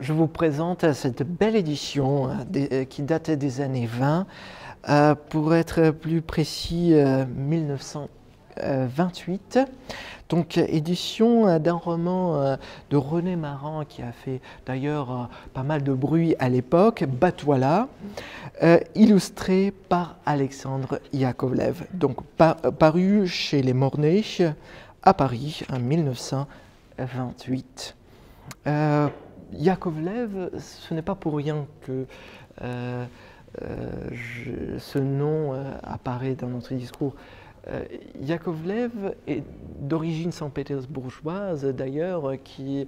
je vous présente cette belle édition qui datait des années 20, pour être plus précis 1928. Donc édition d'un roman de René Maran qui a fait d'ailleurs pas mal de bruit à l'époque, Batouala, illustré par Alexandre Yakovlev, donc paru chez les Mornay à Paris en 1928. Yakovlev, ce n'est pas pour rien que ce nom apparaît dans notre discours. Yakovlev est d'origine saint-pétersbourgeoise d'ailleurs, qui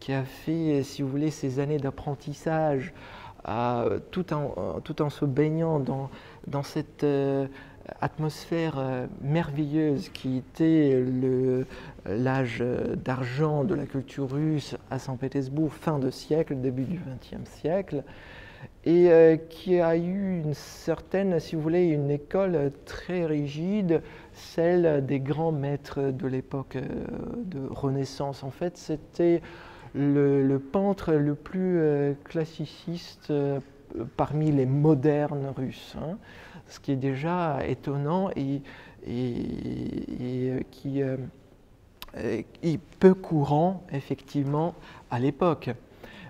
a fait, si vous voulez, ses années d'apprentissage tout en se baignant dans cette atmosphère merveilleuse qui était l'âge d'argent de la culture russe à Saint-Pétersbourg, fin de siècle, début du XXe siècle, et qui a eu une certaine, si vous voulez, une école très rigide, celle des grands maîtres de l'époque de Renaissance. En fait, c'était le peintre le plus classiciste parmi les modernes russes, hein, ce qui est déjà étonnant et qui est peu courant effectivement à l'époque.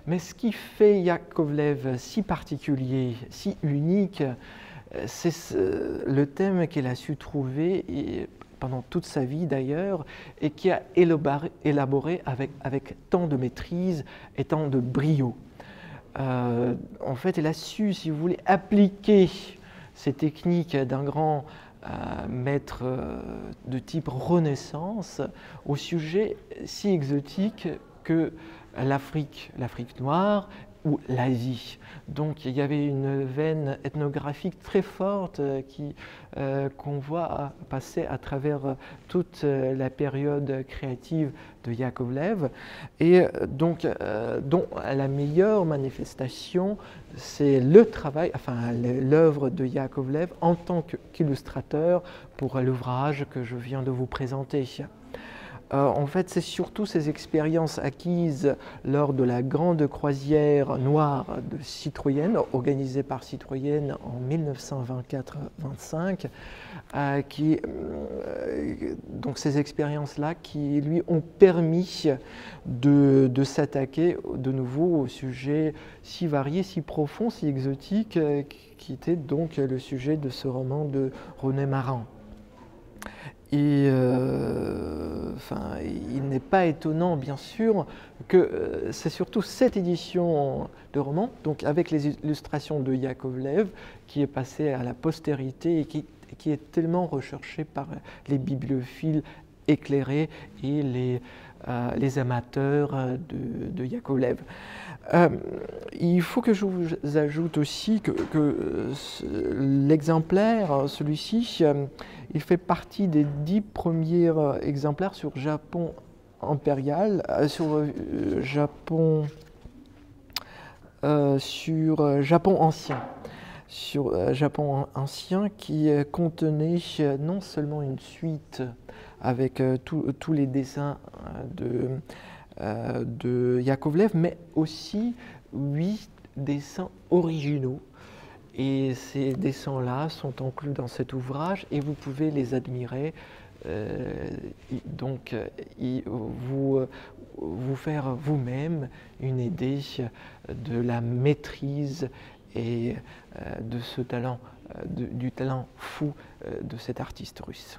Mais ce qui fait Yakovlev si particulier, si unique, c'est le thème qu'il a su trouver pendant toute sa vie d'ailleurs, et qui a élaboré avec tant de maîtrise et tant de brio. En fait, il a su, si vous voulez, appliquer ces techniques d'un grand maître de type Renaissance au sujet si exotique que l'Afrique noire ou l'Asie. Donc il y avait une veine ethnographique très forte qu'on voit passer à travers toute la période créative de Yakovlev, et donc dont la meilleure manifestation, c'est le travail, enfin l'œuvre de Yakovlev en tant qu'illustrateur pour l'ouvrage que je viens de vous présenter. En fait, c'est surtout ces expériences acquises lors de la grande croisière noire de Citroën, organisée par Citroën en 1924-25, donc ces expériences-là qui lui ont permis de s'attaquer de nouveau au sujet si varié, si profond, si exotique, qui était donc le sujet de ce roman de René Maran. Et il n'est pas étonnant, bien sûr, que c'est surtout cette édition de roman, donc avec les illustrations de Yakovlev, qui est passée à la postérité et qui est tellement recherchée par les bibliophiles éclairés et les amateurs de Yakovlev. Il faut que je vous ajoute aussi que l'exemplaire, celui-ci, il fait partie des 10 premiers exemplaires sur Japon impérial, sur Japon ancien. Sur Japon ancien, qui contenait non seulement une suite avec tous les dessins de Yakovlev, mais aussi 8 dessins originaux. Et ces dessins-là sont inclus dans cet ouvrage et vous pouvez les admirer, vous faire vous-même une idée de la maîtrise et de ce talent, du talent fou de cet artiste russe.